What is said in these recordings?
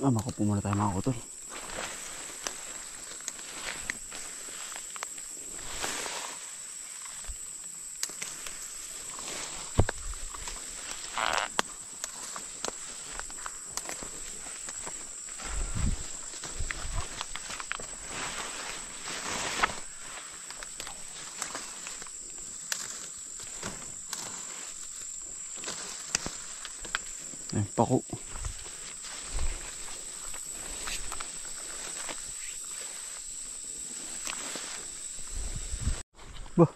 Makupo muna tayo mga utol. Ayan, pako. Bah,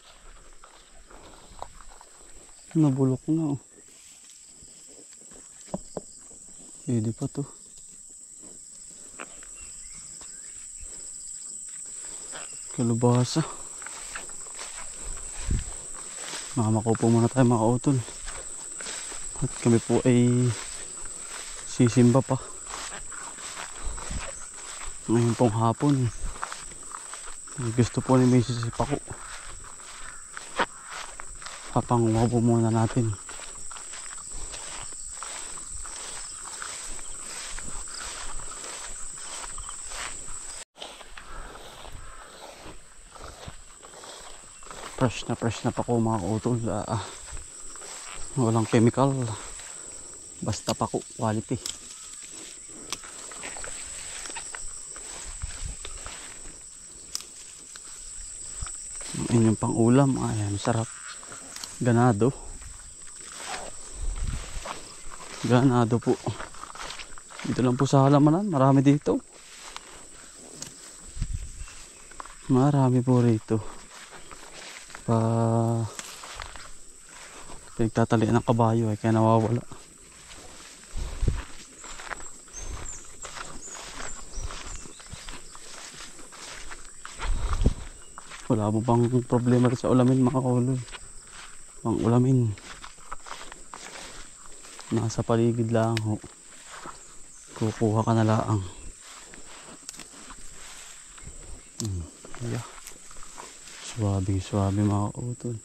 nabulok na oh. Pwede pa to. Kalabasa. Mamakupo muna tayo mga utol. At kami po ay sisimba pa ngayon pong hapon. Gusto po ni Mrs. si Pako. Papanguha po muna natin. Fresh na Pako mga utol. Walang chemical, basta Pako quality. Yung pang ulam, ayan, sarap. Ganado po. Dito lang po sa halamanan, marami dito. Marami po rito. Pinagtatalian ng kabayo kaya nawawala. Wala mo bang problema sa ulamin mga kaulol? Pang ulamin nasa paligid lang ho. Kukuha ka na lang. Yeah. Swabe mga kaulol.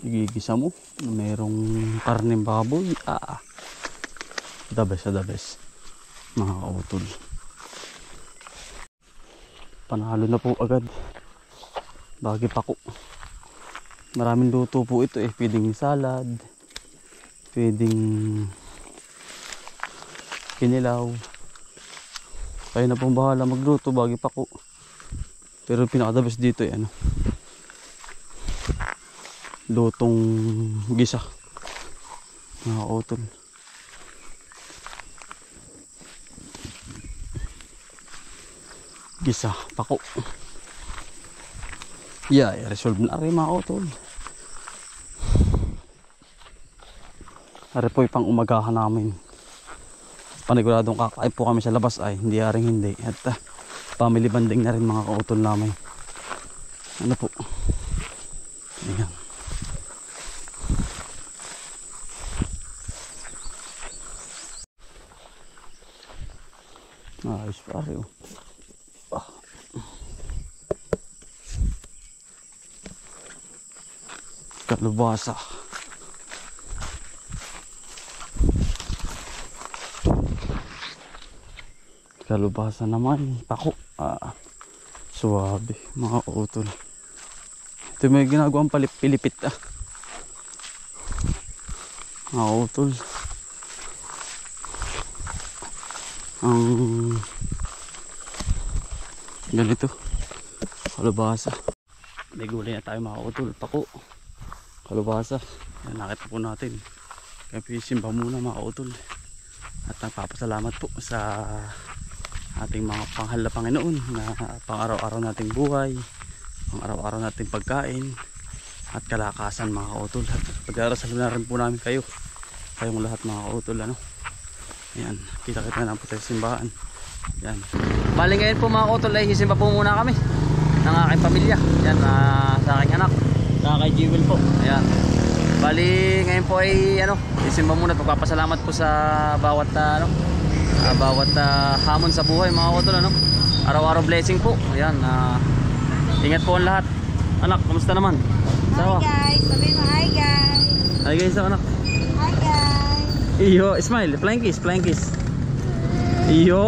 Igigisa mo, merong karneng baboy. The best mga kautol. Panalo na po agad. Bagi Pako. Maraming luto po ito pwedeng salad, pwedeng kinilaw. Kayo na pong bahala magluto bagi Pako. Pero pinaka the best dito lutong gisa mga utol. Gisa Pako. I-resolve na rin mga utol. Ari po pang umagahan namin. Paniguradong kakain po kami sa labas hindi hindi. At family banding na rin mga kautol namin. Ano po. Ayan. Ayos pare oh. Kalabasa. Kalabasa naman Pako. Suwabe mga utol. Ito may ginagawang pilipit mga utol. Ang ganito kalabasa. May gulay na tayo mga utol. Pako, kalabasa. Yan, nakita po natin. Kaya pisimba muna mga utol. At napapasalamat po sa ating mga panghal na Panginoon na pang araw-araw nating buhay, pang araw-araw nating pagkain at kalakasan mga utol. At pag-arasal na rin po namin kayong lahat mga utol. Ayan, kita-kita na po tayo sa simbahan. Yan. Bali ngayon po mga utol ay sisimba po muna kami ng aking pamilya. Yan, sa aking anak, sa kay Jewel po. Ayan. Bali ngayon po ay sisimba muna. Pagpapasalamat po sa bawat bawat hamon sa buhay mga utol, ano? Araw-araw blessing po. Ayan, ingat po ang lahat. Anak, kamusta naman? Hi guys, sabihin mo hi guys. Hi guys, anak. Hi guys. Iyo, smile, flying kiss, flying kiss. Iyo,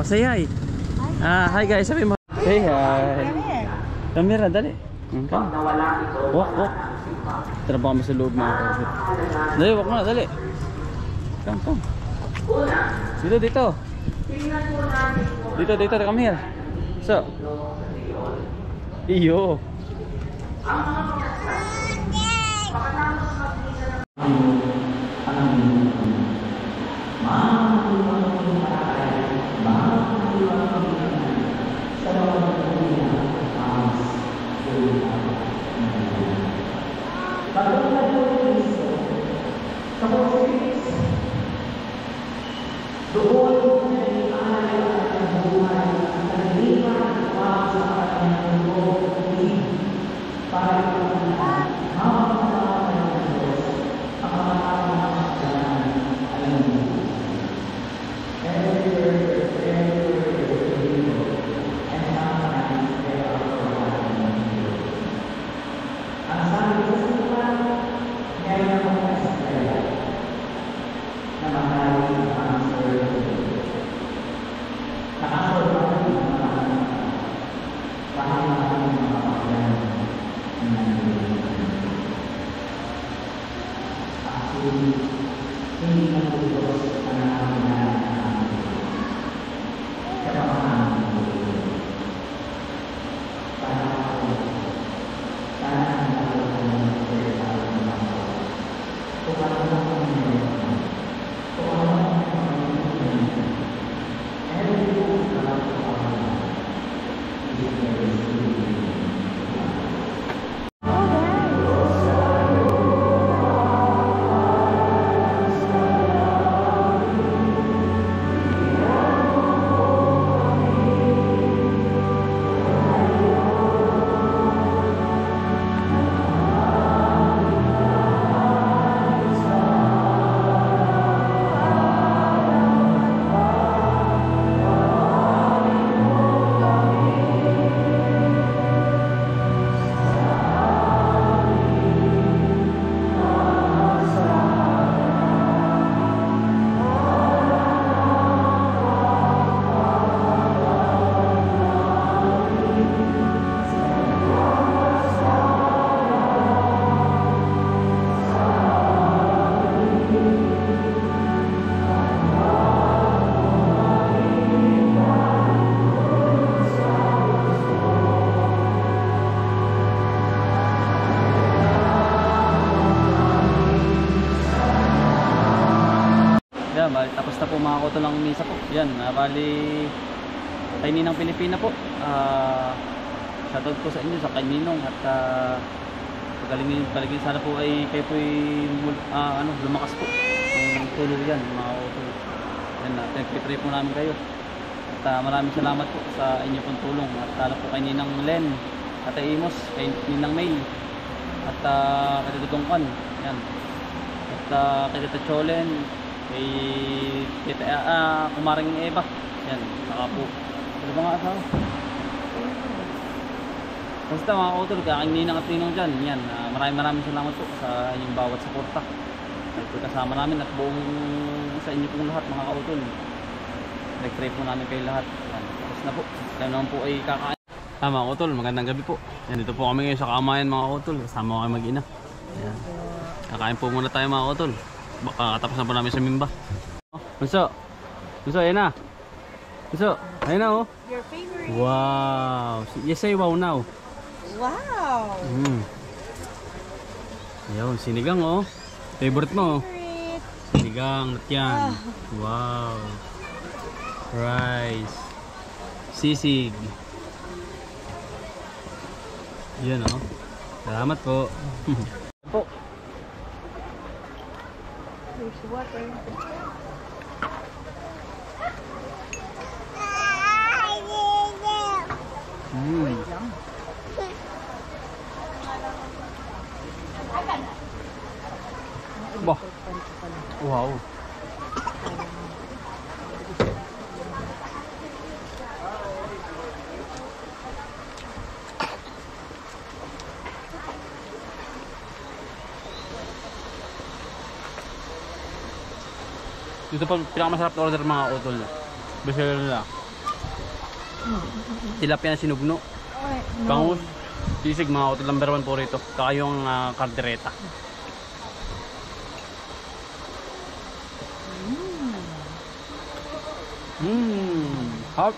say hi. Hi guys, sabihin mo. Say hi. Camera, dali. Come. Walk. Tara ba kami sa loob mga kapatid. Dali, walk muna, dali. Come. Dito. Dito, come here. So. Iyo. Tapos na po mga utol ng misa po. Yan, bali kay Ninang Pilipina po. Shoutout po sa inyo, sa kay Ninong. At pagalingin sana po ay kayo po lumakas po ang tulog yan mga utol. Yan, pinagpipray po namin kayo. At maraming salamat po sa inyo pong tulong. At lalo po kay Ninang Len, Ate Imos, kay Ninang May, at kay Tito Tungkan. Yan. At kay Tita Cholen, kay Kumaring Eva. Yan, saka po ano ba nga asawa? Basta mga utol, kaking Ninang at Ninong dyan. Yan, maraming salamat po sa inyong bawat suporta. Kasama namin at buong sa inyo pong lahat mga kautol. Nag-pray po namin kayo lahat. Yan, tapos na po. Tayo naman po ay kakain. Mga kautol, magandang gabi po. Yan, dito po kami ngayon sa Kaamayan mga kautol. Kasama ko kayo mag-ina. Yan, kakain po muna tayo mga kautol. Baka katapos na po namin sa Mimba. Bunso, ayan na. Bunso, ayan na oh. Your favorite. Wow. Yes, say wow now. Wow. Ayun, sinigang oh. Favorite mo oh. Favorite. Sinigang, natyan. Wow. Rice. Sisig. Yan oh. Salamat po. Po. There's water. Bah. Wow. Dito pa pinakamasarap na order mga utol. Bestseller nila. Tilapia na sinugno. Bangus. Sisig mga utol, number 1 po rito. Saka yung kaldereta. Hot.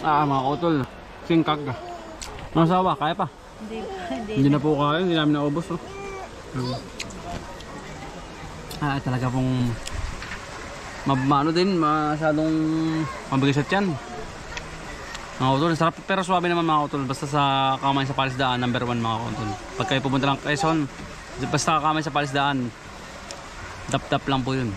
Ah. Mga utol. Singkag. Masawa, kaya pa. Hindi na po kaya, hindi namin naubos. Oh. Talaga pong mabano din, masyadong mabigat sa tiyan. Mga utol, sarap pero swabe naman mga utol. Basta sa kamay sa Palisdaan, number 1 mga utol. Pag kayo pupunta lang Quezon, basta kamay sa Palisdaan, tap-tap lang po yun.